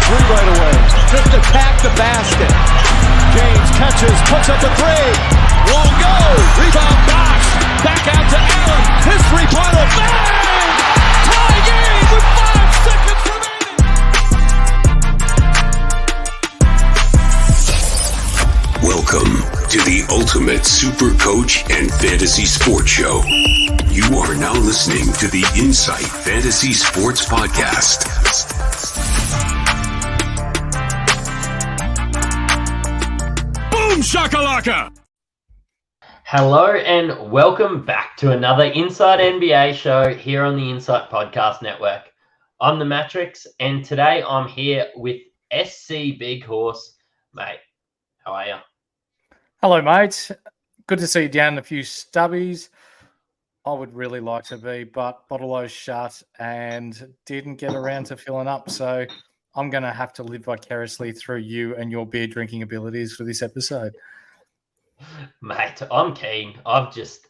three right away. Just attack the basket. James catches, puts up a three. Won't go. Rebound Bosh. Back out to Allen. His three-pointer. Bang! Tie game with 5 seconds remaining. Welcome to the Ultimate Super Coach and Fantasy Sports Show. You are now listening to the Insight Fantasy Sports Podcast. Boom shakalaka! Hello and welcome back to another Inside NBA show here on the Insight Podcast Network. I'm the Mattrix and today I'm here with SC Bighorse. Mate, how are you? Hello, mate. Good to see you down a few stubbies. I would really like to be, but Bottle-O's shut and didn't get around to filling up. So I'm going to have to live vicariously through you and your beer drinking abilities for this episode. Mate, I'm keen. I've just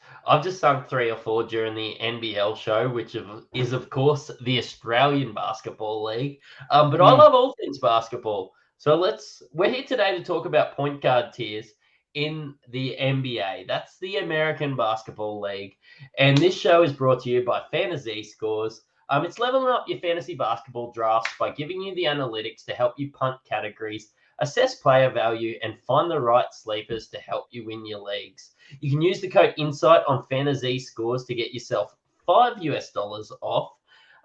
done 3 or 4 during the NBL show, which is of course the Australian Basketball League. But I love all things basketball. So we're here today to talk about point guard tiers in the NBA. That's the American Basketball League. And this show is brought to you by Fantasy Scores. It's leveling up your fantasy basketball drafts by giving you the analytics to help you punt categories, assess player value, and find the right sleepers to help you win your leagues. You can use the code INSIGHT on Fantasy Scores to get yourself $5 off.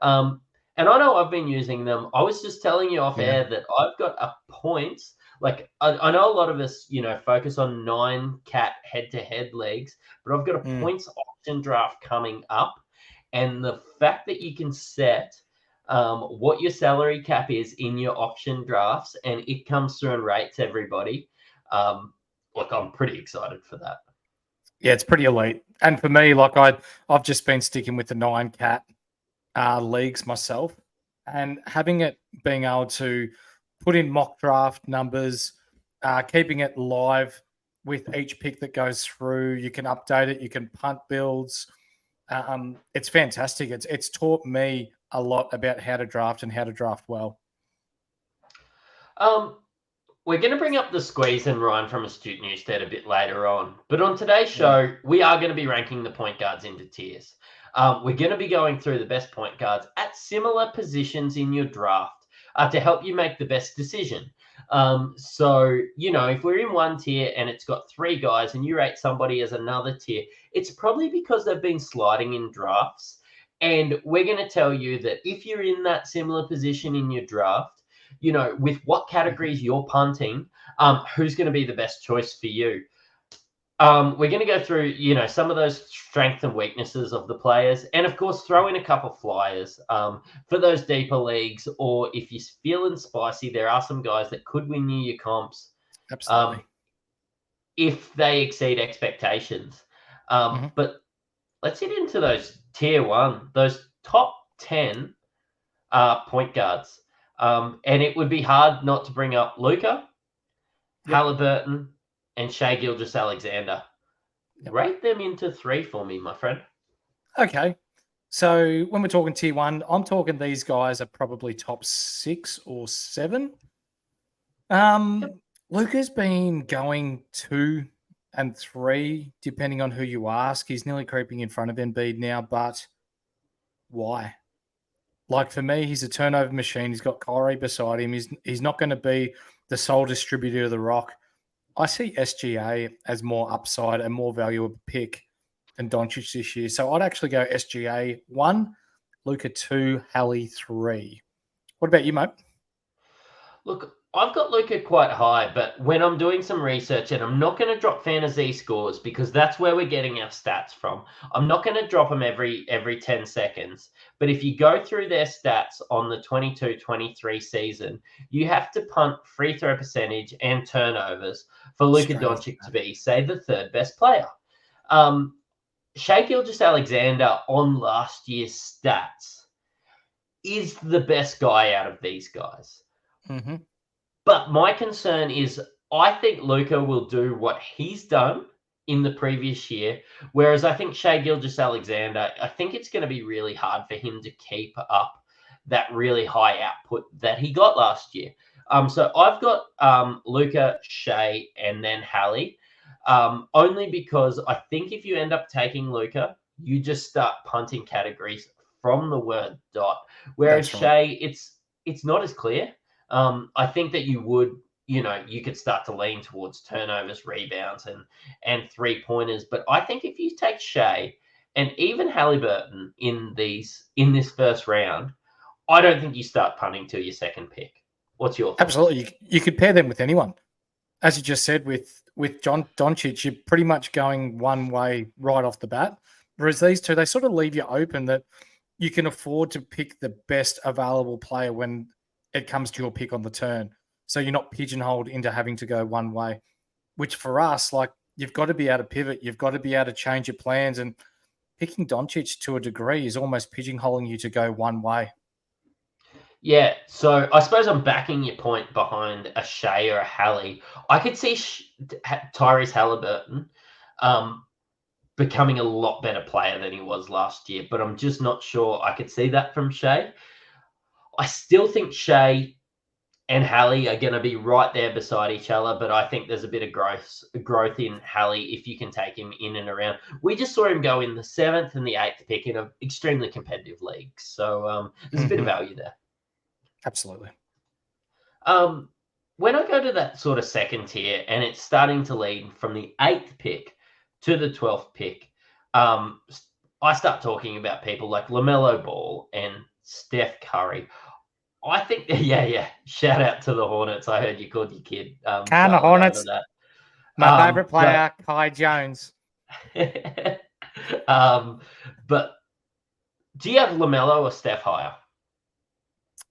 And I know I've been using them. I was just telling you off air that I've got a points. Like, I know a lot of us, focus on 9-cat head-to-head leagues, but I've got a points option draft coming up. And the fact that you can set what your salary cap is in your option drafts, and it comes through and rates everybody, I'm pretty excited for that. Yeah, it's pretty elite. And for me, I've just been sticking with the 9-cat leagues myself, and having it being able to put in mock draft numbers, keeping it live with each pick that goes through. You can update it. You can punt builds. It's fantastic. It's taught me a lot about how to draft and how to draft well. We're going to bring up the squeeze and Ryan from Astute Newstead a bit later on. But on today's show, we are going to be ranking the point guards into tiers. We're going to be going through the best point guards at similar positions in your draft to help you make the best decision. So, if we're in one tier and it's got 3 guys and you rate somebody as another tier, it's probably because they've been sliding in drafts. And we're going to tell you that if you're in that similar position in your draft, with what categories you're punting, who's going to be the best choice for you. We're going to go through, some of those strengths and weaknesses of the players, and of course, throw in a couple flyers for those deeper leagues. Or if you're feeling spicy, there are some guys that could win you your comps. Absolutely. If they exceed expectations. But let's get into those tier 1, those top 10 point guards. And it would be hard not to bring up Luka, Halliburton, and Shai Gilgeous-Alexander. Rate them into 3 for me, my friend. Okay. So when we're talking tier 1, I'm talking these guys are probably top 6 or 7. Luka's been going 2 and 3, depending on who you ask. He's nearly creeping in front of Embiid now, but why? Like, for me, he's a turnover machine. He's got Kyrie beside him. He's not going to be the sole distributor of the rock. I see SGA as more upside and more valuable pick than Doncic this year. So I'd actually go SGA 1, Luka 2, Hallie 3. What about you, mate? Look, I've got Luka quite high, but when I'm doing some research, and I'm not going to drop Fantasy Scores because that's where we're getting our stats from. I'm not going to drop them every 10 seconds. But if you go through their stats on the 22-23 season, you have to punt free throw percentage and turnovers for Luka Doncic to be, say, the 3rd best player. Shai Gilgeous-Alexander on last year's stats is the best guy out of these guys. Mm-hmm. But my concern is I think Luka will do what he's done in the previous year, whereas I think Shai Gilgeous-Alexander, I think it's going to be really hard for him to keep up that really high output that he got last year. So I've got Luka, Shea, and then Hallie, only because I think if you end up taking Luka, you just start punting categories from the word dot. Whereas That's right. Shea, it's not as clear. I think that you would, you could start to lean towards turnovers, rebounds, and 3-pointers. But I think if you take Shea and even Halliburton in this first round, I don't think you start punting till your second pick. What's your thoughts? Absolutely. You could pair them with anyone. As you just said, with John Doncic, you're pretty much going one way right off the bat. Whereas these two, they sort of leave you open that you can afford to pick the best available player when it comes to your pick on the turn. So you're not pigeonholed into having to go one way, which for us, like, you've got to be able to pivot. You've got to be able to change your plans. And picking Doncic to a degree is almost pigeonholing you to go one way. Yeah, so I suppose I'm backing your point behind a Shea or a Hallie. I could see Tyrese Halliburton becoming a lot better player than he was last year, but I'm just not sure I could see that from Shea. I still think Shea and Hallie are going to be right there beside each other, but I think there's a bit of growth in Hallie if you can take him in and around. We just saw him go in the 7th and the 8th pick in an extremely competitive league, so there's a bit of value there. Absolutely. When I go to that sort of second tier and it's starting to lead from the 8th pick to the 12th pick, I start talking about people like LaMelo Ball and Steph Curry. I think, yeah. Shout out to the Hornets. I heard you called your kid. Can the Hornets? That. My favorite player, Kai Jones. But do you have LaMelo or Steph higher?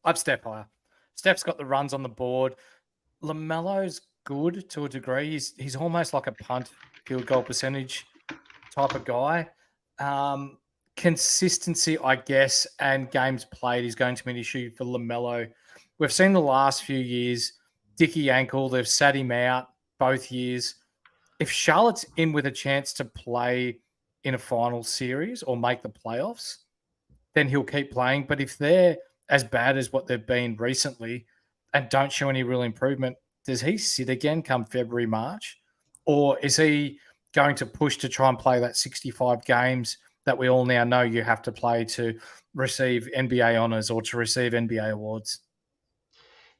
I've Steph higher. Steph's got the runs on the board. LaMelo's good to a degree. He's almost like a punt field goal percentage type of guy. Consistency, I guess, and games played is going to be an issue for LaMelo. We've seen the last few years, Dickie ankle, they've sat him out both years. If Charlotte's in with a chance to play in a final series or make the playoffs, then he'll keep playing. But if they're as bad as what they've been recently and don't show any real improvement, does he sit again come February, March? Or is he going to push to try and play that 65 games that we all now know you have to play to receive NBA honors or to receive NBA awards?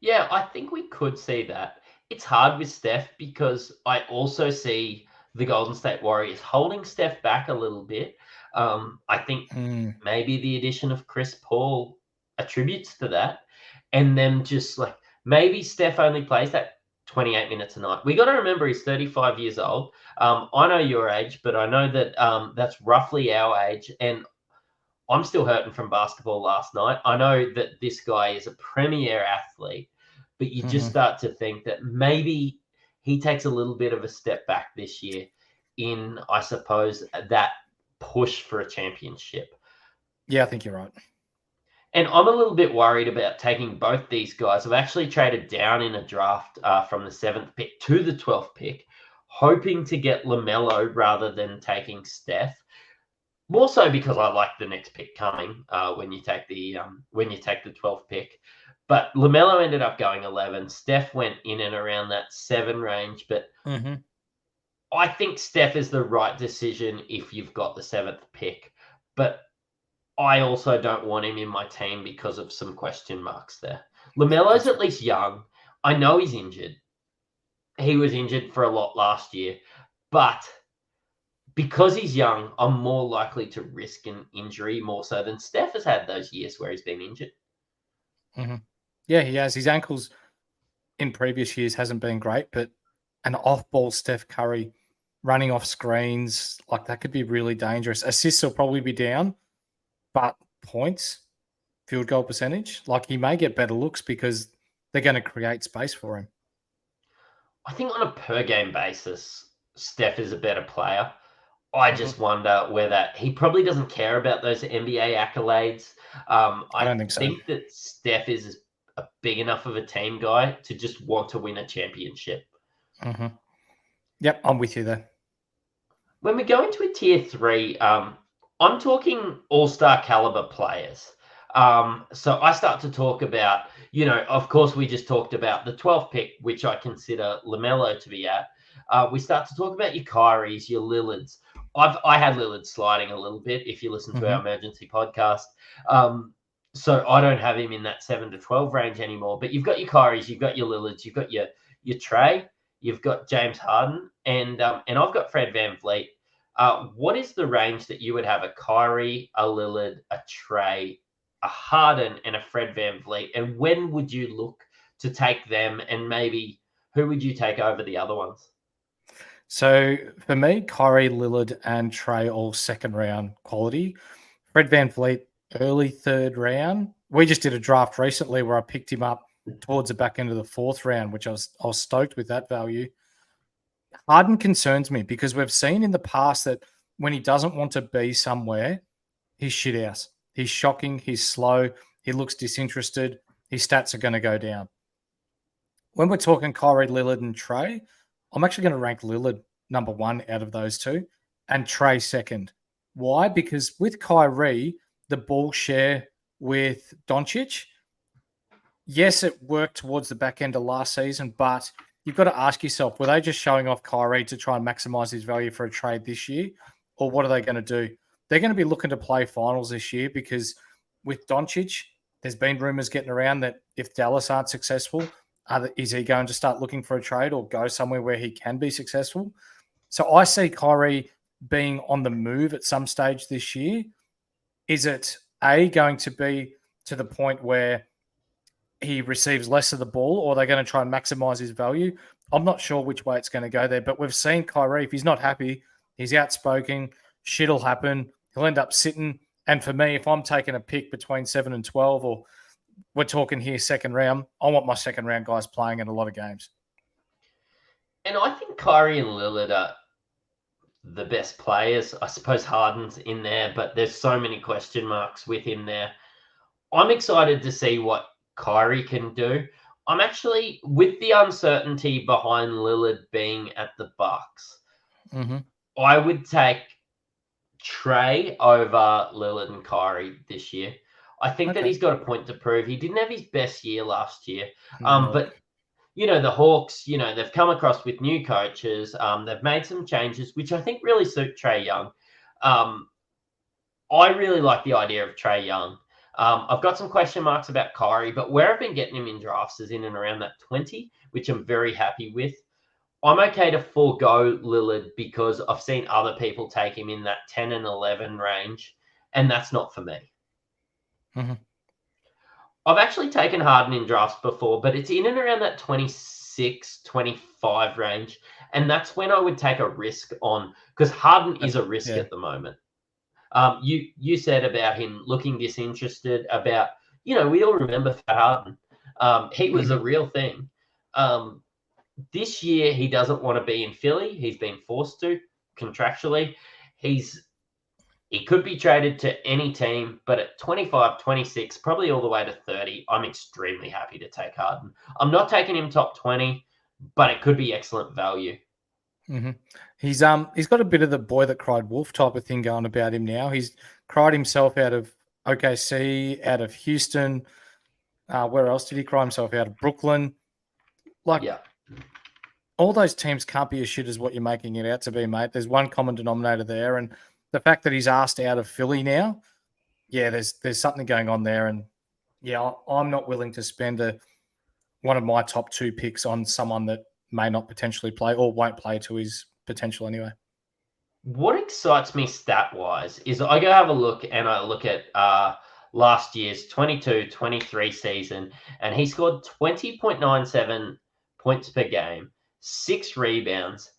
Yeah, I think we could see that. It's hard with Steph because I also see the Golden State Warriors holding Steph back a little bit. I think maybe the addition of Chris Paul attributes to that. And then just like maybe Steph only plays that 28 minutes a night. We got to remember he's 35 years old. I know your age, but I know that that's roughly our age. And I'm still hurting from basketball last night. I know that this guy is a premier athlete, but you just start to think that maybe he takes a little bit of a step back this year in, I suppose, that push for a championship. Yeah, I think you're right. And I'm a little bit worried about taking both these guys. I've actually traded down in a draft from the 7th pick to the 12th pick, hoping to get LaMelo rather than taking Steph. More so because I like the next pick coming when you take the 12th pick. But LaMelo ended up going 11. Steph went in and around that 7 range. But I think Steph is the right decision if you've got the 7th pick. But I also don't want him in my team because of some question marks there. LaMelo's at least young. I know he's injured. He was injured for a lot last year. But because he's young, I'm more likely to risk an injury more so than Steph has had those years where he's been injured. Yeah, he has. His ankles in previous years hasn't been great, but an off-ball Steph Curry running off screens, like that could be really dangerous. Assists will probably be down, but points, field goal percentage, like he may get better looks because they're going to create space for him. I think on a per-game basis, Steph is a better player. I just wonder whether he probably doesn't care about those NBA accolades. I don't think so. I think that Steph is a big enough of a team guy to just want to win a championship. Yep, I'm with you there. When we go into a tier 3, I'm talking all-star caliber players. So I start to talk about, of course, we just talked about the 12th pick, which I consider LaMelo to be at. We start to talk about your Kyries, your Lillards. I had Lillard sliding a little bit if you listen to our emergency podcast. So I don't have him in that 7 to 12 range anymore. But you've got your Kyries, you've got your Lillards, you've got your Trey, you've got James Harden, and I've got Fred VanVleet. What is the range that you would have a Kyrie, a Lillard, a Trey, a Harden, and a Fred VanVleet? And when would you look to take them? And maybe who would you take over the other ones? So for me, Kyrie, Lillard, and Trey all second round quality. Fred VanVleet, early third round. We just did a draft recently where I picked him up towards the back end of the fourth round, which I was stoked with that value. Harden concerns me because we've seen in the past that when he doesn't want to be somewhere, he's shit house. He's shocking. He's slow. He looks disinterested. His stats are going to go down. When we're talking Kyrie, Lillard, and Trey, I'm actually going to rank Lillard number one out of those two and Trey second. Why? Because with Kyrie, the ball share with Doncic, yes, it worked towards the back end of last season, but you've got to ask yourself, were they just showing off Kyrie to try and maximize his value for a trade this year? Or what are they going to do? They're going to be looking to play finals this year because with Doncic, there's been rumors getting around that if Dallas aren't successful, is he going to start looking for a trade or go somewhere where he can be successful? So I see Kyrie being on the move at some stage this year. Is it going to be to the point where he receives less of the ball, or are they going to try and maximize his value? I'm not sure which way it's going to go there, but we've seen Kyrie, if he's not happy, he's outspoken, shit'll happen, he'll end up sitting. And for me, if I'm taking a pick between 7 and 12, or we're talking here second round, I want my second round guys playing in a lot of games. And I think Kyrie and Lillard are the best players. I suppose Harden's in there, but there's so many question marks with him there. I'm excited to see what Kyrie can do. I'm actually, with the uncertainty behind Lillard being at the Bucks, I would take Trey over Lillard and Kyrie this year. I think that he's got a point to prove. He didn't have his best year last year, but the Hawks, they've come across with new coaches. They've made some changes, which I think really suit Trae Young. I really like the idea of Trae Young. I've got some question marks about Kyrie, but where I've been getting him in drafts is in and around that 20, which I'm very happy with. I'm okay to forego Lillard because I've seen other people take him in that 10 and 11 range, and that's not for me. I've actually taken Harden in drafts before, but it's in and around that 26, 25 range, and that's when I would take a risk on, because Harden is a risk at the moment. You said about him looking disinterested, about, we all remember Fat Harden. He was a real thing. This year, he doesn't want to be in Philly. He's been forced to contractually. He could be traded to any team, but at 25, 26, probably all the way to 30, I'm extremely happy to take Harden. I'm not taking him top 20, but it could be excellent value. He's got a bit of the boy that cried wolf type of thing going about him now. He's cried himself out of OKC, out of Houston. Where else did he cry himself out of? Brooklyn. All those teams can't be as shit as what you're making it out to be, mate. There's one common denominator there, and the fact that he's asked out of Philly now, there's something going on there, and I'm not willing to spend one of my top two picks on someone that may not potentially play or won't play to his potential anyway. What excites me stat-wise is I go have a look and I look at last year's 22-23 season, and he scored 20.97 points per game, 6 rebounds,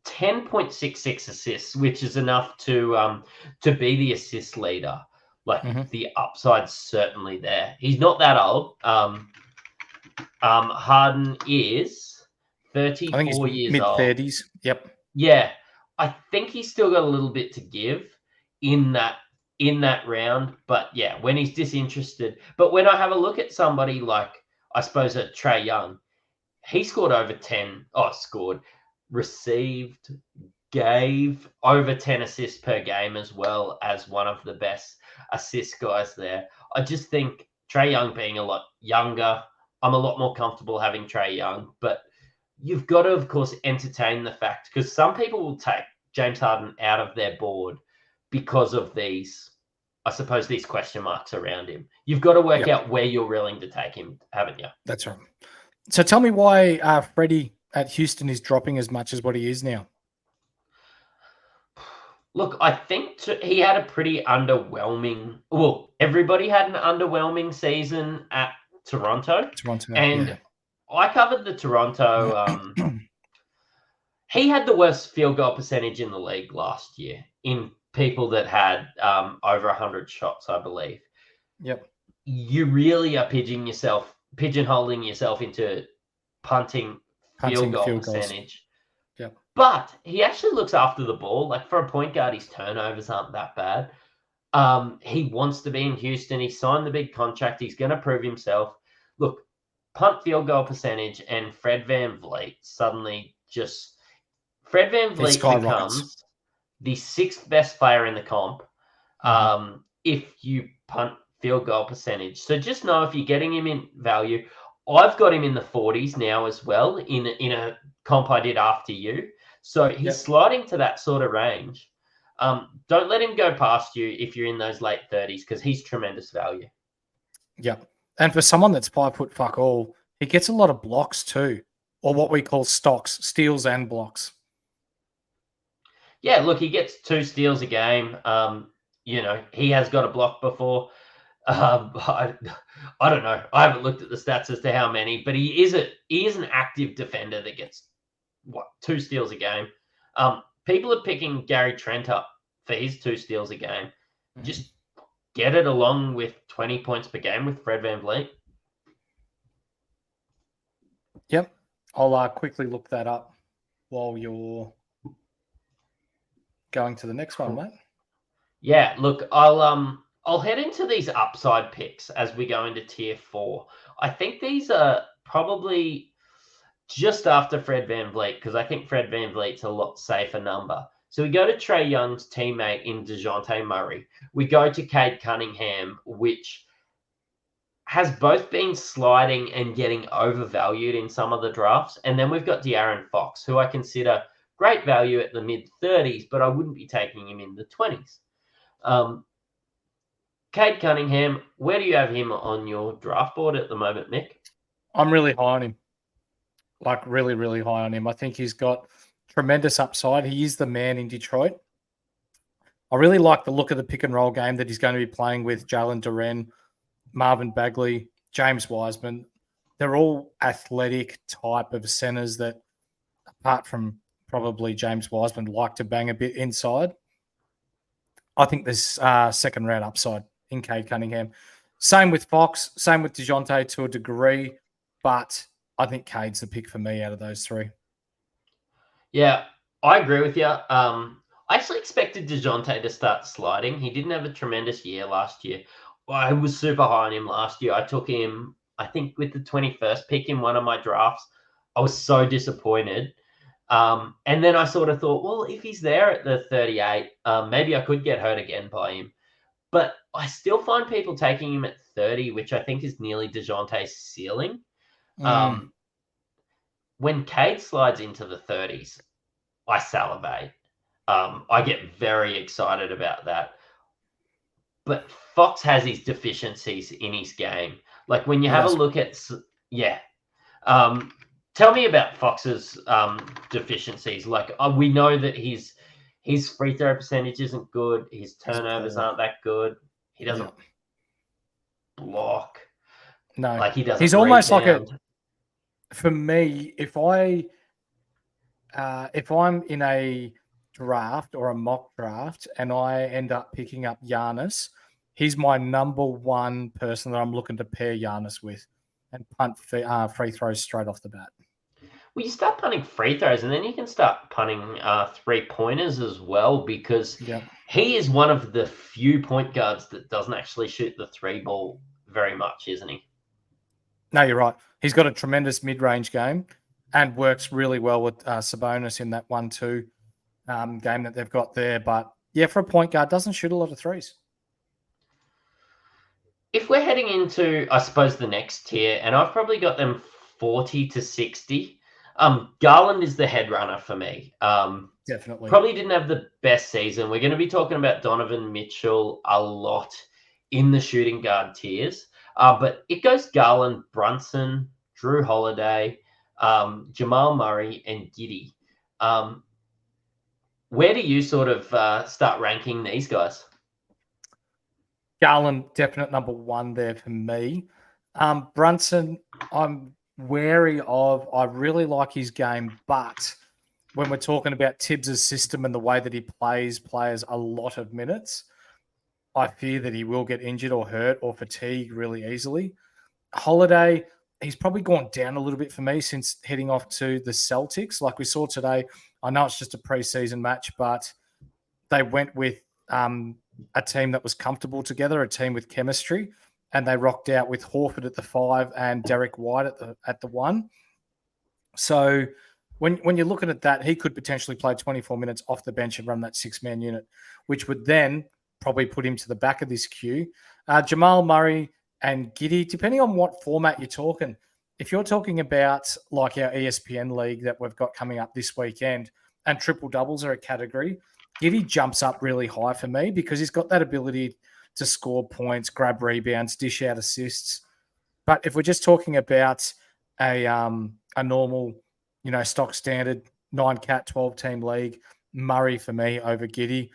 10.66 assists, which is enough to be the assist leader. The upside's certainly there. He's not that old. Harden is 34 years old. Mid-30s. Yep. Yeah. I think he's still got a little bit to give in that round. But yeah, when he's disinterested. But when I have a look at somebody like, I suppose, a Trae Young, he scored over 10. Received gave over 10 assists per game as well as one of the best assist guys there. I just think Trae Young being a lot younger, I'm a lot more comfortable having Trae Young, but you've got to, of course, entertain the fact because some people will take James Harden out of their board because of these, I suppose, these question marks around him. You've got to work out where you're willing to take him, haven't you? That's right. So tell me why Freddie at Houston is dropping as much as what he is now. Look, I think he had a pretty underwhelming. Well, everybody had an underwhelming season at Toronto. And I covered the Toronto. He had the worst field goal percentage in the league last year in people that had over 100 shots, I believe. Yep. You really are pigeonholing yourself into punting field goal percentage. Yep. But he actually looks after the ball. Like for a point guard, his turnovers aren't that bad. He wants to be in Houston. He signed the big contract. He's going to prove himself. Look, punt field goal percentage and Fred VanVleet suddenly just... Fred VanVleet becomes the 6th best player in the comp if you punt field goal percentage. So just know if you're getting him in value, I've got him in the 40s now as well in a comp I did after you. So he's sliding to that sort of range. Don't let him go past you if you're in those late 30s because he's tremendous value. Yeah. And for someone that's 5 foot fuck all, he gets a lot of blocks too, or what we call stocks, steals and blocks. Yeah, look, he gets 2 steals a game. He has got a block before. I don't know. I haven't looked at the stats as to how many, but he is an active defender that gets 2 steals a game. People are picking Gary Trent up for his 2 steals a game. Just get it along with 20 points per game with Fred VanVleet. Yep. I'll quickly look that up while you're going to the next one, mate. Yeah, look, I'll head into these upside picks as we go into tier 4. I think these are probably just after Fred VanVleet because I think Fred VanVleet's a lot safer number. So we go to Trae Young's teammate in DeJounte Murray. We go to Cade Cunningham, which has both been sliding and getting overvalued in some of the drafts. And then we've got De'Aaron Fox, who I consider great value at the mid-30s, but I wouldn't be taking him in the 20s. Cade Cunningham, where do you have him on your draft board at the moment, Mick? I'm really high on him. Like really, really high on him. I think he's got tremendous upside. He is the man in Detroit. I really like the look of the pick and roll game that he's going to be playing with Jalen Duren, Marvin Bagley, James Wiseman. They're all athletic type of centers that, apart from probably James Wiseman, like to bang a bit inside. I think there's second round upside in Cade Cunningham. Same with Fox, same with DeJounte to a degree, but I think Cade's the pick for me out of those 3. Yeah, I agree with you. I actually expected DeJounte to start sliding. He didn't have a tremendous year last year. I was super high on him last year. I took him, I think, with the 21st pick in one of my drafts. I was so disappointed. And then I sort of thought, well, if he's there at the 38, maybe I could get hurt again by him. But I still find people taking him at 30, which I think is nearly DeJounte's ceiling. When Cade slides into the 30s, I salivate. I get very excited about that. But Fox has his deficiencies in his game. Like when you have a look at... tell me about Fox's deficiencies. Like we know that his free throw percentage isn't good. His turnovers aren't that good. He doesn't block. No. Like he doesn't He's almost rebound. like for me, if I'm in a draft or a mock draft and I end up picking up Giannis, he's my number 1 person that I'm looking to pair Giannis with and punt free throws straight off the bat. Well, you start punting free throws and then you can start punting 3-pointers as well because he is one of the few point guards that doesn't actually shoot the 3 ball very much, isn't he? No, you're right. He's got a tremendous mid-range game and works really well with Sabonis in that 1-2 game that they've got there. But yeah, for a point guard, doesn't shoot a lot of threes. If we're heading into, I suppose, the next tier, and I've probably got them 40 to 60. Garland is the head runner for me. Definitely. Probably didn't have the best season. We're going to be talking about Donovan Mitchell a lot in the shooting guard tiers. But it goes Garland, Brunson, Drew Holiday, Jamal Murray, and Giddey. Where do you sort of start ranking these guys? Garland, definite number one there for me. Brunson, I'm wary of. I really like his game, but when we're talking about Tibbs' system and the way that he plays players a lot of minutes, I fear that he will get injured or hurt or fatigue really easily. Holiday, he's probably gone down a little bit for me since heading off to the Celtics. Like we saw today, I know it's just a preseason match, but they went with a team that was comfortable together, a team with chemistry, and they rocked out with Horford at the 5 and Derek White at the 1. So when you're looking at that, he could potentially play 24 minutes off the bench and run that 6-man unit, which would then probably put him to the back of this queue. Jamal Murray and Giddey, depending on what format you're talking. If you're talking about like our ESPN league that we've got coming up this weekend, and triple doubles are a category, Giddey jumps up really high for me because he's got that ability to score points, grab rebounds, dish out assists. But if we're just talking about a normal, stock standard 9-cat 12-team league, Murray for me over Giddey.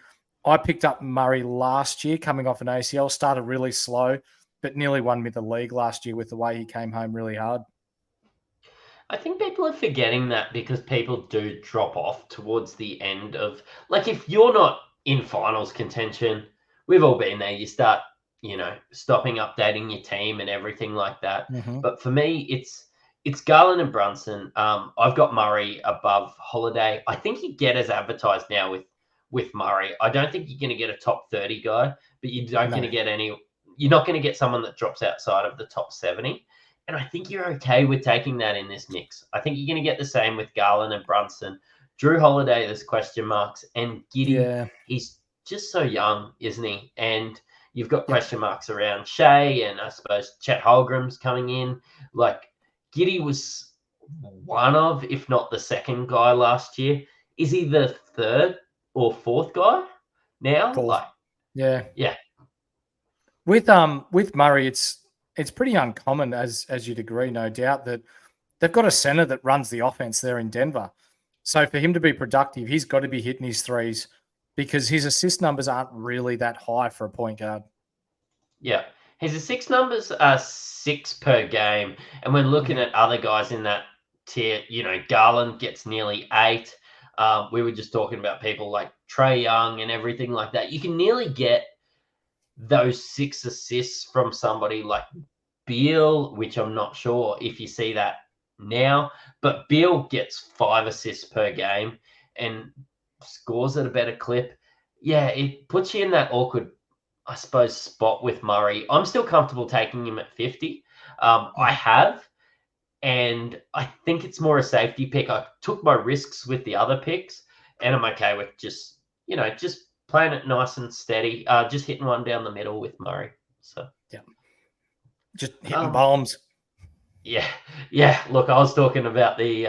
I picked up Murray last year coming off an ACL, started really slow, but nearly won me the league last year with the way he came home really hard. I think people are forgetting that because people do drop off towards the end of, like, if you're not in finals contention, we've all been there. You start, stopping updating your team and everything like that. Mm-hmm. But for me, it's Garland and Brunson. I've got Murray above Holiday. I think you get as advertised now with Murray. I don't think you're going to get a top 30 guy, but you don't going to get you're not going to get someone that drops outside of the top 70. And I think you're okay with taking that in this mix. I think you're going to get the same with Garland and Brunson. Drew Holiday, there's question marks. And Giddey, he's just so young, isn't he? And you've got question marks around Shea, and I suppose Chet Holmgren's coming in. Like, Giddey was one of, if not the second guy last year. Is he the third or fourth guy now? Fourth. Yeah. With Murray, it's pretty uncommon, as you'd agree, no doubt, that they've got a center that runs the offense there in Denver. So for him to be productive, he's got to be hitting his threes because his assist numbers aren't really that high for a point guard. Yeah. His assist numbers are 6 per game. And when looking at other guys in that tier, Garland gets nearly 8. We were just talking about people like Trae Young and everything like that. You can nearly get those 6 assists from somebody like Beal, which I'm not sure if you see that now, but Beal gets 5 assists per game and scores at a better clip. Yeah, it puts you in that awkward, I suppose, spot with Murray. I'm still comfortable taking him at 50. I have, and I think it's more a safety pick. I took my risks with the other picks, and I'm okay with just playing it nice and steady, just hitting one down the middle with Murray. So yeah, just hitting bombs. Yeah. Look, I was talking about the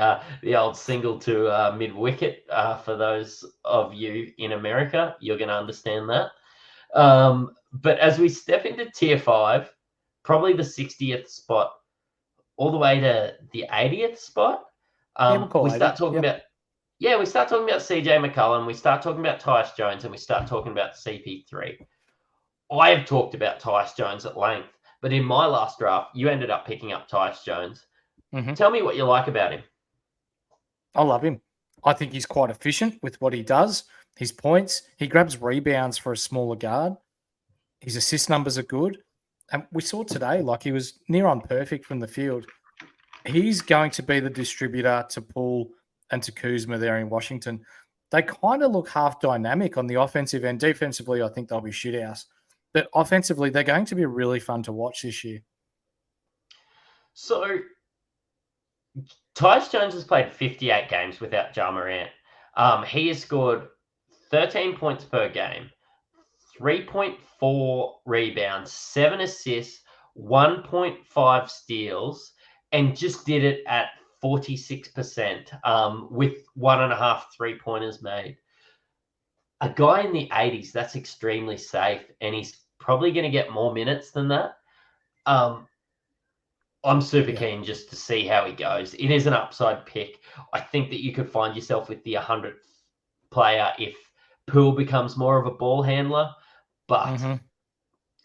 old single to mid wicket. For those of you in America, you're going to understand that. But as we step into tier 5, probably the 60th spot, all the way to the 80th spot, we start talking about. Yeah, we start talking about CJ McCollum, we start talking about Tyus Jones, and we start talking about CP3. I have talked about Tyus Jones at length, but in my last draft, you ended up picking up Tyus Jones. Mm-hmm. Tell me what you like about him. I love him. I think he's quite efficient with what he does. His points, he grabs rebounds for a smaller guard. His assist numbers are good. And we saw today, like, he was near on perfect from the field. He's going to be the distributor to Poole and to Kuzma there in Washington. They kind of look half dynamic on the offensive end. Defensively, I think they'll be shithouse. But offensively, they're going to be really fun to watch this year. So, Tyus Jones has played 58 games without Ja Morant. He has scored 13 points per game, 3.4 rebounds, 7 assists, 1.5 steals, and just did it at 46% with 1.5 3-pointers made. A guy in the 80s, that's extremely safe, and he's probably going to get more minutes than that. I'm super keen just to see how he goes. It is an upside pick. I think that you could find yourself with the 100th player if Poole becomes more of a ball handler. But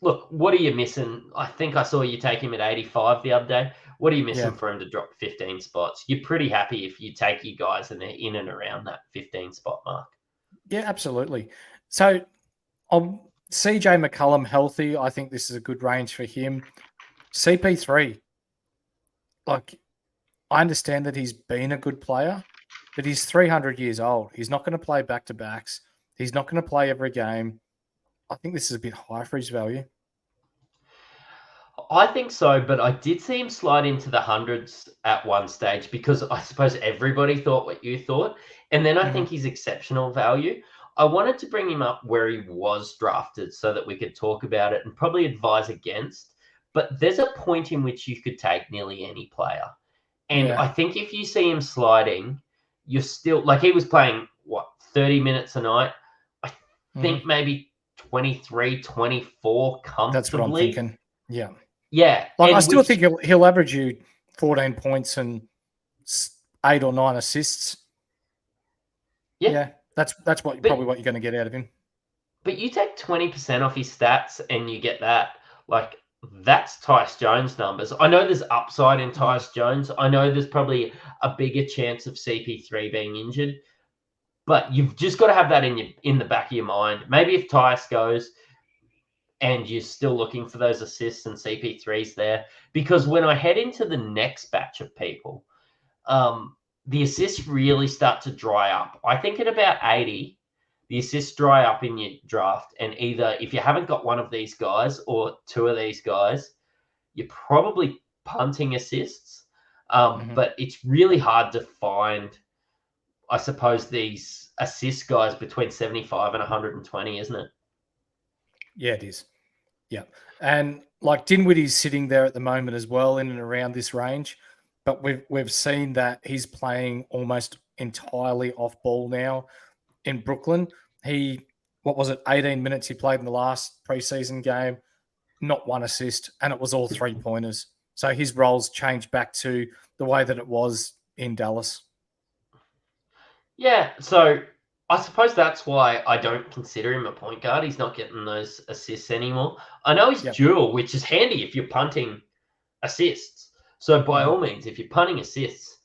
look, what are you missing? I think I saw you take him at 85 the other day. What are you missing for him to drop 15 spots? You're pretty happy if you take you guys and they're in and around that 15 spot mark. Yeah, absolutely. So CJ McCollum healthy. I think this is a good range for him. CP3, like, I understand that he's been a good player, but he's 300 years old. He's not going to play back-to-backs. He's not going to play every game. I think this is a bit high for his value. I think so, but I did see him slide into the hundreds at one stage because I suppose everybody thought what you thought. And then I think he's exceptional value. I wanted to bring him up where he was drafted so that we could talk about it and probably advise against. But there's a point in which you could take nearly any player. And I think if you see him sliding, you're still, like, he was playing, 30 minutes a night? I think maybe 23, 24 comfortably. That's what I'm thinking. Yeah. Yeah. Like, I still think he'll average you 14 points and 8 or 9 assists. Yeah. That's probably what you're going to get out of him. But you take 20% off his stats and you get that. Like, that's Tyus Jones numbers. I know there's upside in Tyus Jones. I know there's probably a bigger chance of CP3 being injured. But you've just got to have that in the back of your mind. Maybe if Tyus goes and you're still looking for those assists and CP3's there. Because when I head into the next batch of people, the assists really start to dry up. I think at about 80, the assists dry up in your draft. And either if you haven't got one of these guys or two of these guys, you're probably punting assists. But it's really hard to find, I suppose, these assist guys between 75 and 120, isn't it? Yeah, it is. Yeah. And like Dinwiddie's sitting there at the moment as well in and around this range. But we've seen that he's playing almost entirely off ball now in Brooklyn. 18 minutes he played in the last preseason game, not one assist, and it was all 3-pointers. So his roles changed back to the way that it was in Dallas. Yeah, so I suppose that's why I don't consider him a point guard. He's not getting those assists anymore. I know he's dual, which is handy if you're punting assists. So by all means, if you're punting assists,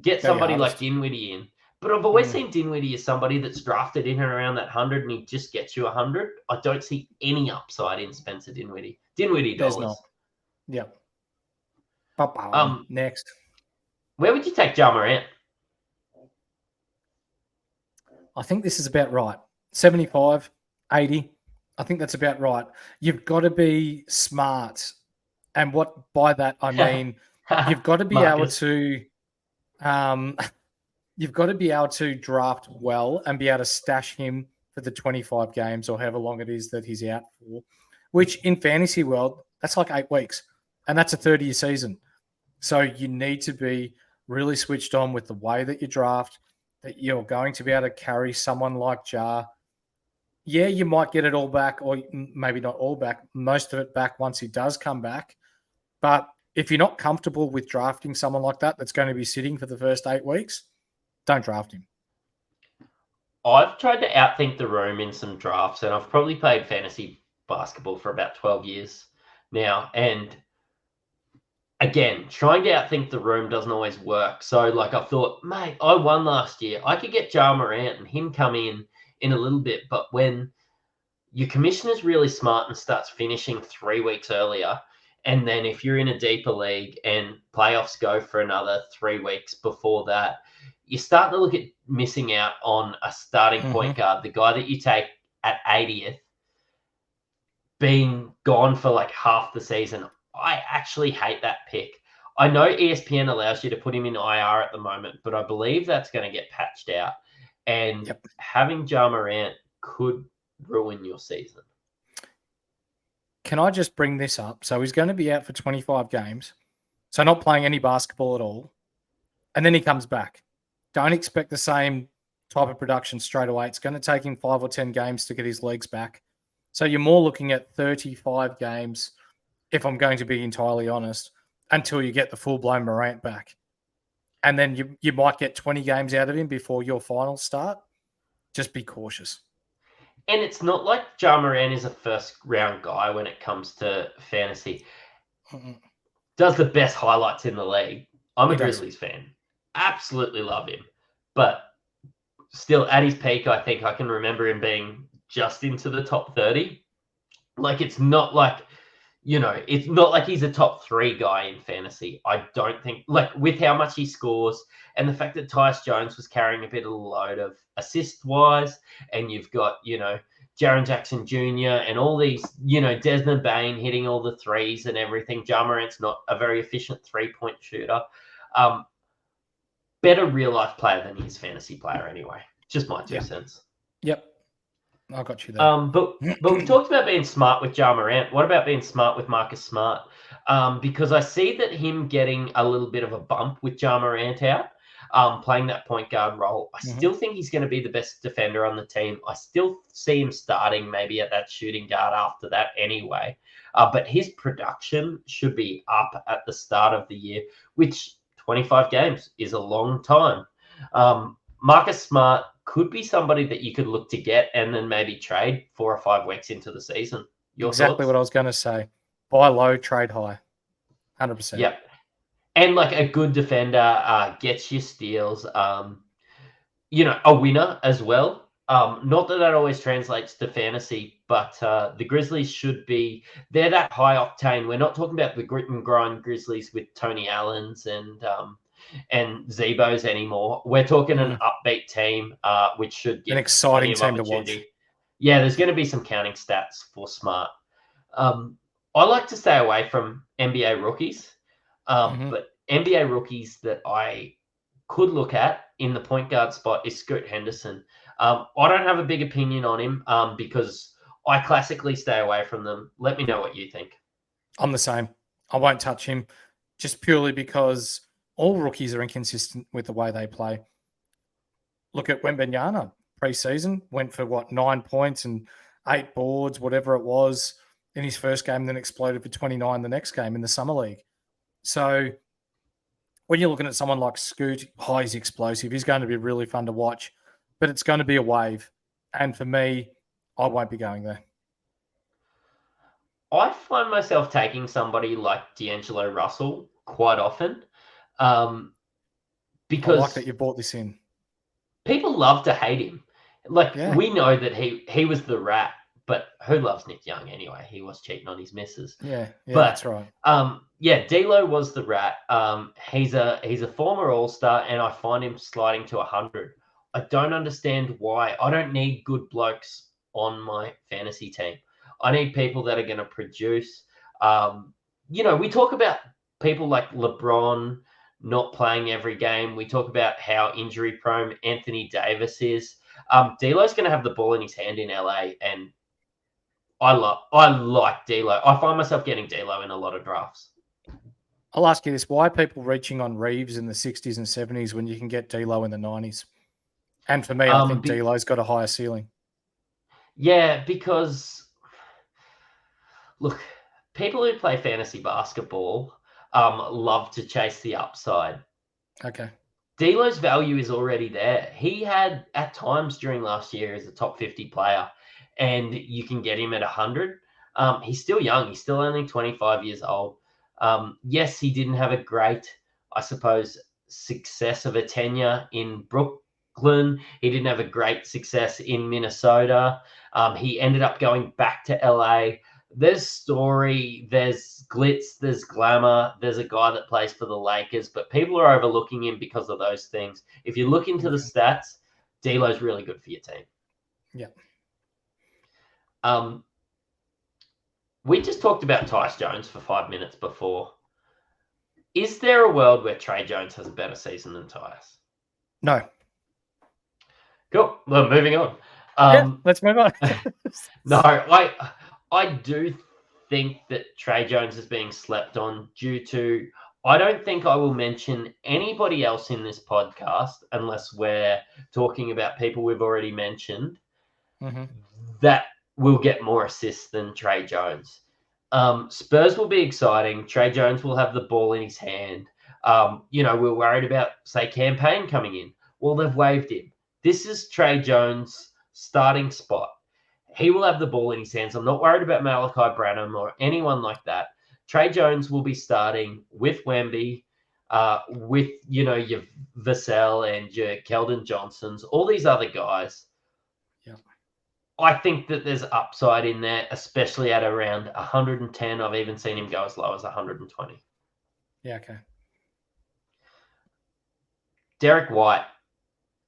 get somebody like Dinwiddie in. But I've always seen Dinwiddie as somebody that's drafted in and around that 100 and he just gets you 100. I don't see any upside in Spencer Dinwiddie. Dinwiddie dollars. Yeah. Next. Where would you take Ja Morant? I think this is about right. 75, 80. I think that's about right. You've got to be smart. And what by that I mean, you've got to be able to draft well and be able to stash him for the 25 games or however long it is that he's out for, which in fantasy world, that's like 8 weeks. And that's a 30-year season. So you need to be really switched on with the way that you draft, that you're going to be able to carry someone like Ja. Yeah, you might get it all back, or maybe not all back, most of it back once he does come back. But if you're not comfortable with drafting someone like that that's going to be sitting for the first 8 weeks, don't draft him. I've tried to outthink the room in some drafts, and I've probably played fantasy basketball for about 12 years now. And again, trying to outthink the room doesn't always work. So, like, I thought, mate, I won last year. I could get Ja Morant and him come in a little bit. But when your commissioner's really smart and starts finishing 3 weeks earlier, and then if you're in a deeper league and playoffs go for another 3 weeks before that, you're starting to look at missing out on a starting point guard, the guy that you take at 80th, being gone for like half the season. I actually hate that pick. I know ESPN allows you to put him in IR at the moment, but I believe that's going to get patched out. And Yep. having Ja Morant could ruin your season. Can I just bring this up? So he's going to be out for 25 games. So not playing any basketball at all. And then he comes back. Don't expect the same type of production straight away. It's going to take him 5 or 10 games to get his legs back. So you're more looking at 35 games, if I'm going to be entirely honest, until you get the full-blown Morant back. And then you might get 20 games out of him before your finals start. Just be cautious. And it's not like Ja Morant is a first-round guy when it comes to fantasy. Does the best highlights in the league. I'm a Grizzlies fan. Absolutely love him. But still, at his peak, I think I can remember him being just into the top 30. Like, it's not like, it's not like he's a top 3 guy in fantasy. I don't think, like, with how much he scores and the fact that Tyus Jones was carrying a bit of a load of assist-wise, and you've got, Jaren Jackson Jr. and all these, Desmond Bain hitting all the threes and everything. Ja Morant's not a very efficient three-point shooter. Better real-life player than his fantasy player anyway. Just my 2 cents. Yep. I got you there. But we talked about being smart with Ja Morant. What about being smart with Marcus Smart? Because I see that him getting a little bit of a bump with Ja Morant out, playing that point guard role. I still think he's going to be the best defender on the team. I still see him starting maybe at that shooting guard after that anyway. But his production should be up at the start of the year, which 25 games is a long time. Marcus Smart could be somebody that you could look to get and then maybe trade 4 or 5 weeks into the season. Exactly thoughts? what I was going to say. Buy low, trade high. 100%. Yep. And like a good defender gets you steals, a winner as well. Not that always translates to fantasy, but the Grizzlies they're that high octane. We're not talking about the grit and grind Grizzlies with Tony Allens and Zebos anymore. We're talking an upbeat team, which should get an exciting team to watch. Yeah, there's going to be some counting stats for Smart. I like to stay away from NBA rookies, but NBA rookies that I could look at in the point guard spot is Scoot Henderson. I don't have a big opinion on him because I classically stay away from them. Let me know what you think. I'm the same. I won't touch him just purely because all rookies are inconsistent with the way they play. Look at Wembanyama pre-season, went for 9 points and 8 boards, whatever it was in his first game, then exploded for 29 the next game in the summer league. So when you're looking at someone like Scoot, he's explosive. He's going to be really fun to watch, but it's going to be a wave. And for me, I won't be going there. I find myself taking somebody like D'Angelo Russell quite often. Because I like that you brought this in. People love to hate him. We know that he was the rat, but who loves Nick Young anyway? He was cheating on his missus. Yeah, but, that's right. D'Lo was the rat. He's a former All-Star, and I find him sliding to 100. I don't understand why. I don't need good blokes on my fantasy team. I need people that are going to produce. We talk about people like LeBron not playing every game. We talk about how injury prone Anthony Davis is. D'Lo's going to have the ball in his hand in LA, and I like D'Lo. I find myself getting D'Lo in a lot of drafts. I'll ask you this: why are people reaching on Reeves in the 60s and 70s when you can get D'Lo in the 90s? And for me, I think D'Lo's got a higher ceiling. Yeah, because look, people who play fantasy basketball love to chase the upside. Okay. D'Lo's value is already there. He had at times during last year as a top 50 player, and you can get him at 100. He's still young. He's still only 25 years old. Yes, he didn't have a great, I suppose, success of a tenure in Brooklyn. He didn't have a great success in Minnesota. He ended up going back to LA. There's story, there's glitz, there's glamour. There's a guy that plays for the Lakers, but people are overlooking him because of those things. If you look into the stats, D'Lo's really good for your team. Yeah. We just talked about Tyus Jones for 5 minutes before. Is there a world where Trey Jones has a better season than Tyus? No. Cool. Well, moving on. Let's move on. No, I do think that Trey Jones is being slept on due to. I don't think I will mention anybody else in this podcast unless we're talking about people we've already mentioned that will get more assists than Trey Jones. Spurs will be exciting. Trey Jones will have the ball in his hand. We're worried about, say, Campaign coming in. Well, they've waived him. This is Trey Jones' starting spot. He will have the ball in his hands. I'm not worried about Malachi Branham or anyone like that. Trey Jones will be starting with Wemby, with, your Vassell and your Keldon Johnsons, all these other guys. Yeah. I think that there's upside in there, especially at around 110. I've even seen him go as low as 120. Yeah, okay. Derek White.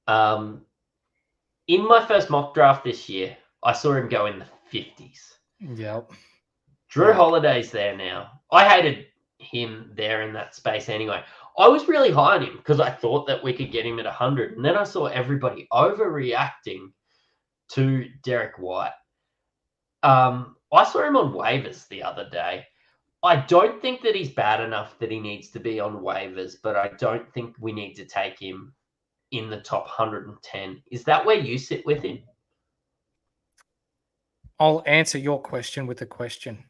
In my first mock draft this year, I saw him go in the 50s. Yep. Drew Holiday's there now. I hated him there in that space anyway. I was really high on him because I thought that we could get him at 100. And then I saw everybody overreacting to Derek White. I saw him on waivers the other day. I don't think that he's bad enough that he needs to be on waivers, but I don't think we need to take him in the top 110. Is that where you sit with him? I'll answer your question with a question.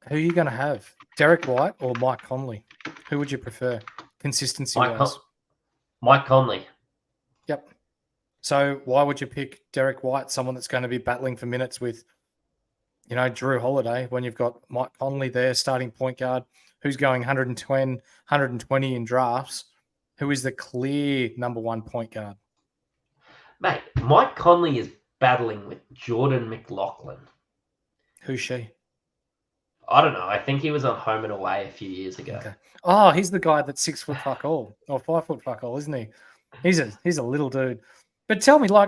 Who are you going to have? Derek White or Mike Conley? Who would you prefer, consistency-wise? Mike Conley. Yep. So why would you pick Derek White, someone that's going to be battling for minutes with, Drew Holiday, when you've got Mike Conley there, starting point guard, who's going 120 in drafts, who is the clear number one point guard? Mate, Mike Conley is battling with Jordan McLaughlin. Who's she? I don't know. I think he was on Home and Away a few years ago. Okay. Oh, he's the guy that's 6 foot fuck all or 5 foot fuck all, isn't he? He's a little dude. But tell me, why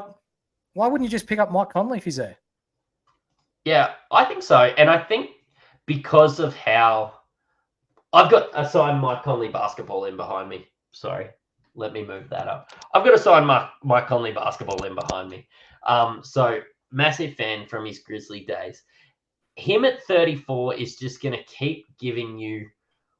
wouldn't you just pick up Mike Conley if he's there? Yeah, I think so. And I think because of how I've got a signed Mike Conley basketball in behind me. Sorry, let me move that up. I've got a signed Mike Conley basketball in behind me. So massive fan from his Grizzly days. Him at 34 is just going to keep giving you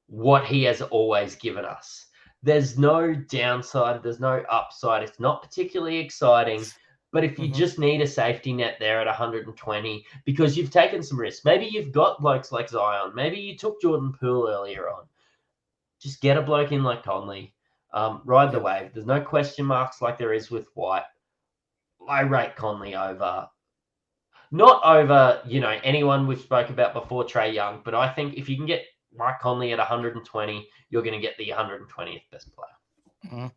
what he has always given us. There's no downside. There's no upside. It's not particularly exciting. But if you just need a safety net there at 120 because you've taken some risks, maybe you've got blokes like Zion, maybe you took Jordan Poole earlier on, just get a bloke in like Conley, ride the wave. There's no question marks like there is with White. I rate Conley over, not over, anyone we've spoke about before, Trae Young, but I think if you can get Mike Conley at 120, you're going to get the 120th best player.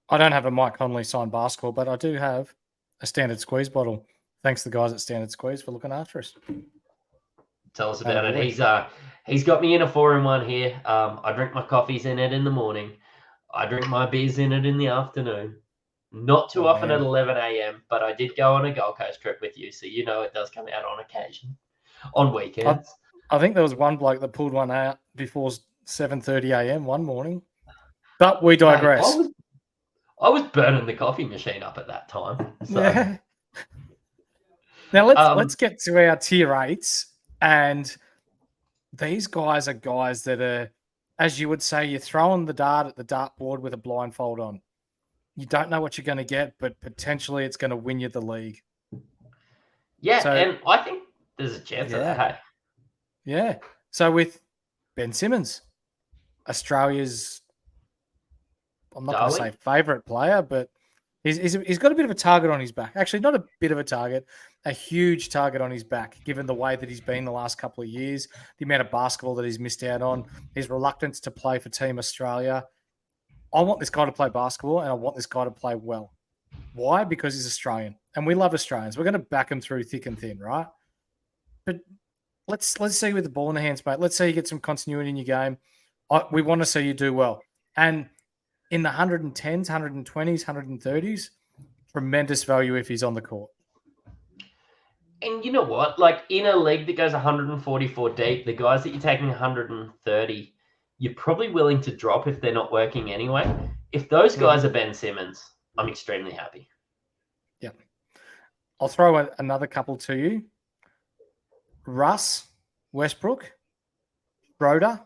I don't have a Mike Conley signed basketball, but I do have a Standard Squeeze bottle. Thanks to the guys at Standard Squeeze for looking after us. Tell us about it. He's got me in a 4-in-1 here. I drink my coffees in it in the morning. I drink my beers in it in the afternoon. Not too often at 11 a.m., but I did go on a Gold Coast trip with you, so it does come out on occasion, on weekends. I think there was one bloke that pulled one out before 7:30 a.m. one morning. But we digress. Mate, I was burning the coffee machine up at that time. So. Yeah. Now let's get to our tier 8s, and these guys are guys that are, as you would say, you're throwing the dart at the dartboard with a blindfold on. You don't know what you're going to get, but potentially it's going to win you the league. Yeah, and I think there's a chance of that. Hey? Yeah. So with Ben Simmons, Australia's, I'm not going to say favourite player, but he's got a bit of a target on his back. Actually, not a bit of a target, a huge target on his back, given the way that he's been the last couple of years, the amount of basketball that he's missed out on, his reluctance to play for Team Australia. I want this guy to play basketball, and I want this guy to play well. Why? Because he's Australian, and we love Australians. We're going to back him through thick and thin, right? But let's see with the ball in the hands, mate. Let's say you get some continuity in your game. We want to see you do well. And in the 110s, 120s, 130s, tremendous value if he's on the court. And you know what? Like in a league that goes 144 deep, the guys that you're taking 130, you're probably willing to drop if they're not working anyway. If those guys are Ben Simmons, I'm extremely happy. Yeah. I'll throw another couple to you. Russ, Westbrook, Schroeder,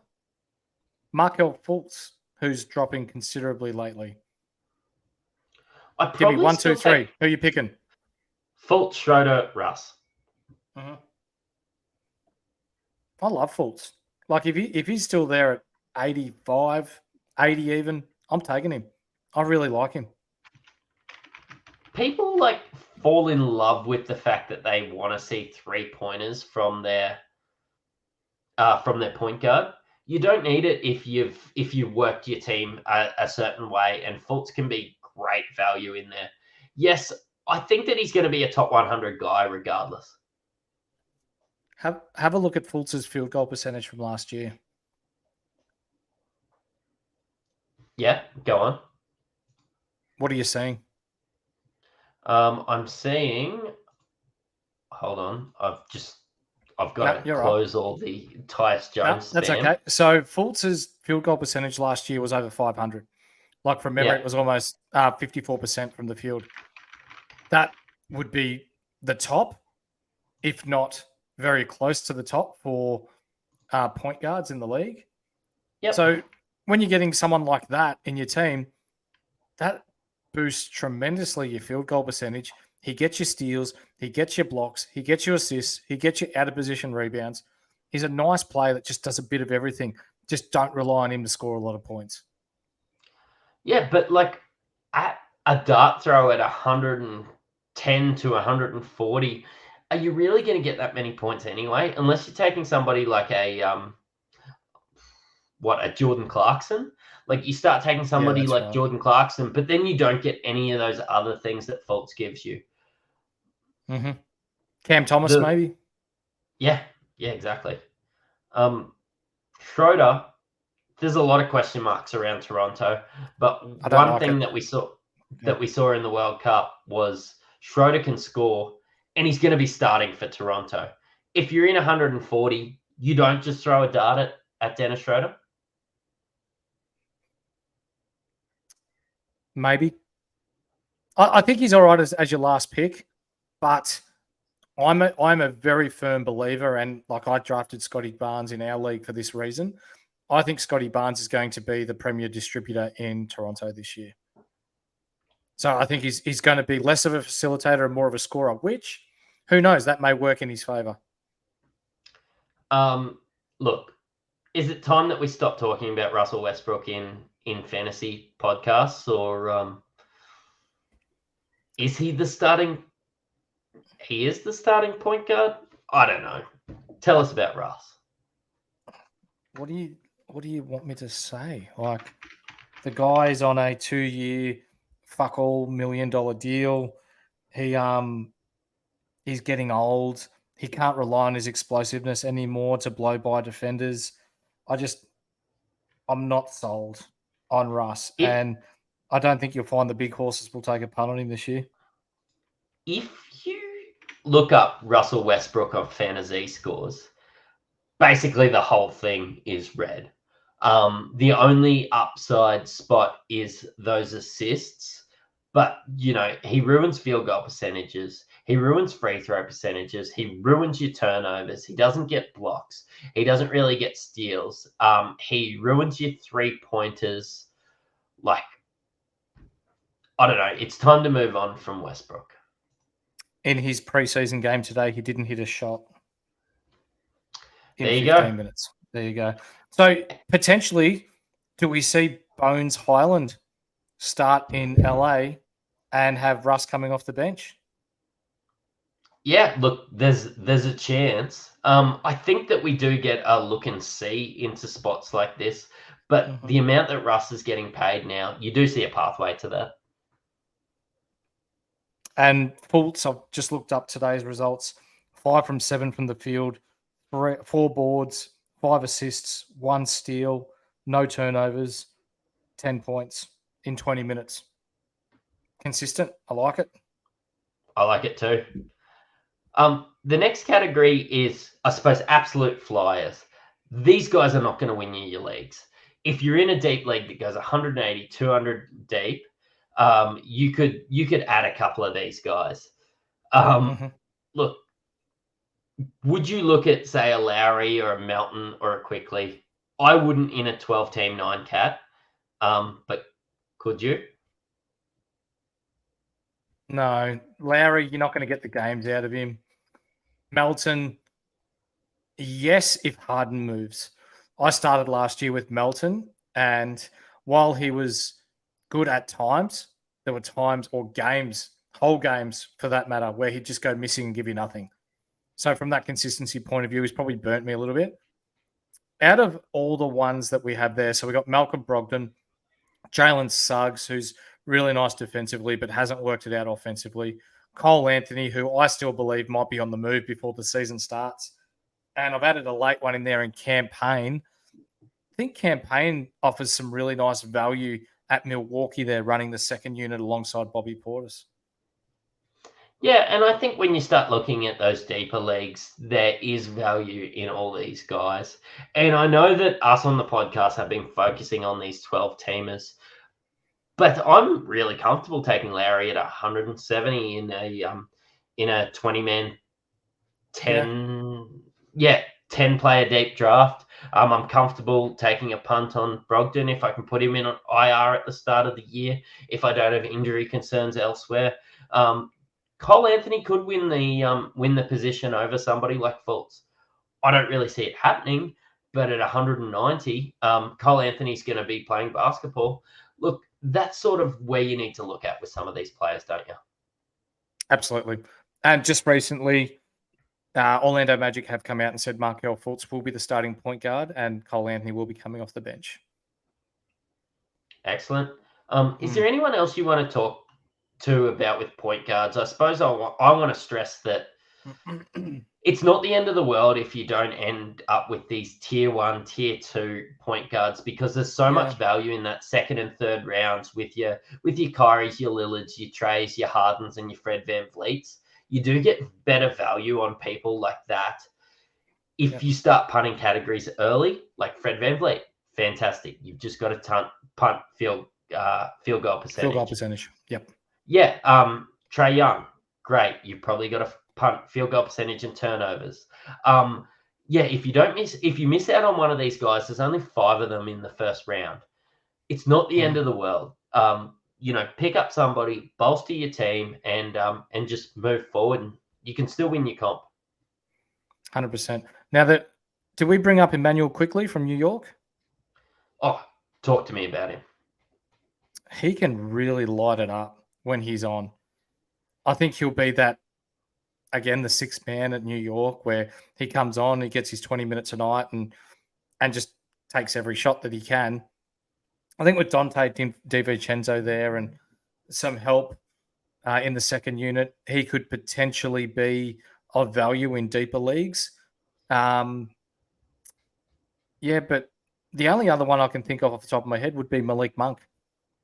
Markel Fultz, who's dropping considerably lately. I Give me probably 1, 2, still 3. take Who are you picking? Fultz, Schroeder, Russ. I love Fultz. Like if he's still there at 85, 80 even, I'm taking him. I really like him. People like fall in love with the fact that they want to see 3-pointers from their point guard. You don't need it if you've worked your team a certain way, and Fultz can be great value in there. Yes, I think that he's going to be a top 100 guy regardless. Have a look at Fultz's field goal percentage from last year. Yeah, go on. What are you seeing? I'm seeing. Hold on, I've got to close all the Tyus Jones that's spam. okay. So Fultz's field goal percentage last year was over 500. Like from memory, it was almost 54% from the field. That would be the top, if not very close to the top for point guards in the league. Yep. So when you're getting someone like that in your team, that boosts tremendously your field goal percentage. He gets you steals, he gets you blocks, he gets you assists, he gets you out of position rebounds. He's a nice player that just does a bit of everything. Just don't rely on him to score a lot of points. Yeah, but like at a dart throw at 110 to 140, are you really going to get that many points anyway? Unless you're taking somebody like a Jordan Clarkson. Like you start taking somebody like right. Jordan Clarkson, but then you don't get any of those other things that Fultz gives you. Mm-hmm. Cam Thomas, maybe? Yeah, exactly. Schroeder, there's a lot of question marks around Toronto, but one thing that we saw in the World Cup was Schroeder can score, and he's going to be starting for Toronto. If you're in 140, you don't just throw a dart at Dennis Schroeder. Maybe. I think he's all right as your last pick, but I'm a very firm believer, and like I drafted Scotty Barnes in our league for this reason. I think Scotty Barnes is going to be the premier distributor in Toronto this year. So I think he's going to be less of a facilitator and more of a scorer, which, who knows, that may work in his favor. Look, is it time that we stop talking about Russell Westbrook in fantasy podcasts, or is he the starting? He is the starting point guard? I don't know. Tell us about Russ. What do you want me to say? Like, the guy's on a 2-year fuck all $1 million deal. He's getting old. He can't rely on his explosiveness anymore to blow by defenders. I'm not sold on Russ. And I don't think you'll find the big horses will take a punt on him this year. If you look up Russell Westbrook on fantasy scores, basically the whole thing is red. The only upside spot is those assists, but he ruins field goal percentages. He ruins free throw percentages. He ruins your turnovers. He doesn't get blocks. He doesn't really get steals. He ruins your 3-pointers. Like, I don't know. It's time to move on from Westbrook. In his preseason game today, he didn't hit a shot in 15 minutes. There you go. So potentially, do we see Bones Highland start in LA and have Russ coming off the bench? Yeah, look, there's a chance. I think that we do get a look and see into spots like this, but the amount that Russ is getting paid now, you do see a pathway to that. And Fultz, I've just looked up today's results. 5 from 7 from the field, 4 boards, 5 assists, 1 steal, no turnovers, 10 points in 20 minutes. Consistent. I like it. I like it too. The next category is, I suppose, absolute flyers. These guys are not going to win you your leagues. If you're in a deep league that goes 180, 200 deep, You could add a couple of these guys. Look, would you look at, say, a Lowry or a Melton or a Quickly? I wouldn't in a 12-team 9-cat, but could you? No, Lowry, you're not going to get the games out of him. Melton, yes, if Harden moves. I started last year with Melton, and while he was good at times, there were times or games, whole games for that matter, where he'd just go missing and give you nothing. So from that consistency point of view, he's probably burnt me a little bit. Out of all the ones that we have there, so we got Malcolm Brogdon, Jalen Suggs, who's really nice defensively, but hasn't worked it out offensively. Cole Anthony, who I still believe might be on the move before the season starts. And I've added a late one in there in Campaign. I think Campaign offers some really nice value at Milwaukee there, running the second unit alongside Bobby Portis. Yeah, and I think when you start looking at those deeper leagues, there is value in all these guys. And I know that us on the podcast have been focusing on these 12-teamers, but I'm really comfortable taking Lowry at 170 in a 20-man 10 player deep draft. I'm comfortable taking a punt on Brogdon if I can put him in on IR at the start of the year, if I don't have injury concerns elsewhere. Cole Anthony could win the position over somebody like Fultz. I don't really see it happening, but at 190, Cole Anthony's going to be playing basketball. Look, that's sort of where you need to look at with some of these players, don't you? Absolutely. And just recently, Orlando Magic have come out and said Markelle Fultz will be the starting point guard and Cole Anthony will be coming off the bench. Excellent. Is there anyone else you want to talk to about with point guards? I suppose I want to stress that it's not the end of the world if you don't end up with these tier 1, tier 2 point guards, because there's so much value in that second and third rounds with your Kyries, your Lillards, your Trays, your Hardens, and your Fred VanVleets. You do get better value on people like that if you start punting categories early, like Fred VanVleet. Fantastic. You've just got to punt field goal percentage. Field goal percentage. Yep. Yeah. Trae Young, great. You've probably got to punt field goal percentage and turnovers. If you miss out on one of these guys, there's only 5 of them in the first round. It's not the end of the world. Pick up somebody, bolster your team, and just move forward. And you can still win your comp. 100%. Now, did we bring up Emmanuel Quickly from New York? Oh, talk to me about him. He can really light it up when he's on. I think he'll be that, again, the sixth man at New York, where he comes on, he gets his 20 minutes a night and just takes every shot that he can. I think with Dante DiVincenzo there and some help in the second unit, he could potentially be of value in deeper leagues. But the only other one I can think of off the top of my head would be Malik Monk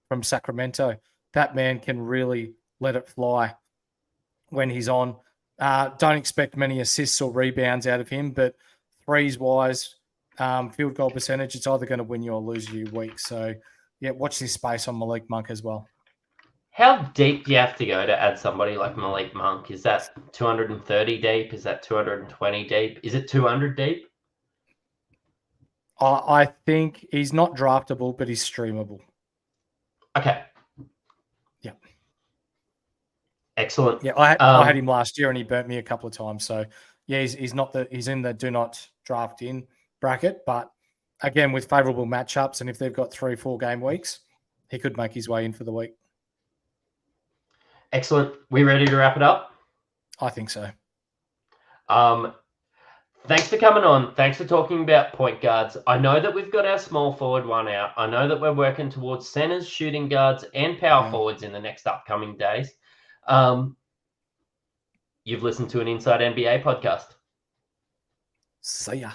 from Sacramento. That man can really let it fly when he's on. Don't expect many assists or rebounds out of him, but threes-wise, field goal percentage, it's either going to win you or lose you week. So, watch this space on Malik Monk as well. How deep do you have to go to add somebody like Malik Monk? Is that 230 deep? Is that 220 deep? Is it 200 deep? I think he's not draftable, but he's streamable. Okay. Yeah. Excellent. Yeah, I had him last year and he burnt me a couple of times. So, he's in the do not draft in bracket. But again, with favorable matchups, and if they've got 3-4 game weeks, he could make his way in for the week. Excellent. We ready to wrap it up? I think so. Thanks for coming on. Thanks for talking about point guards. I know that we've got our small forward one out. I know that we're working towards centers, shooting guards, and power forwards in the next upcoming days. You've listened to an Inside NBA podcast. See ya.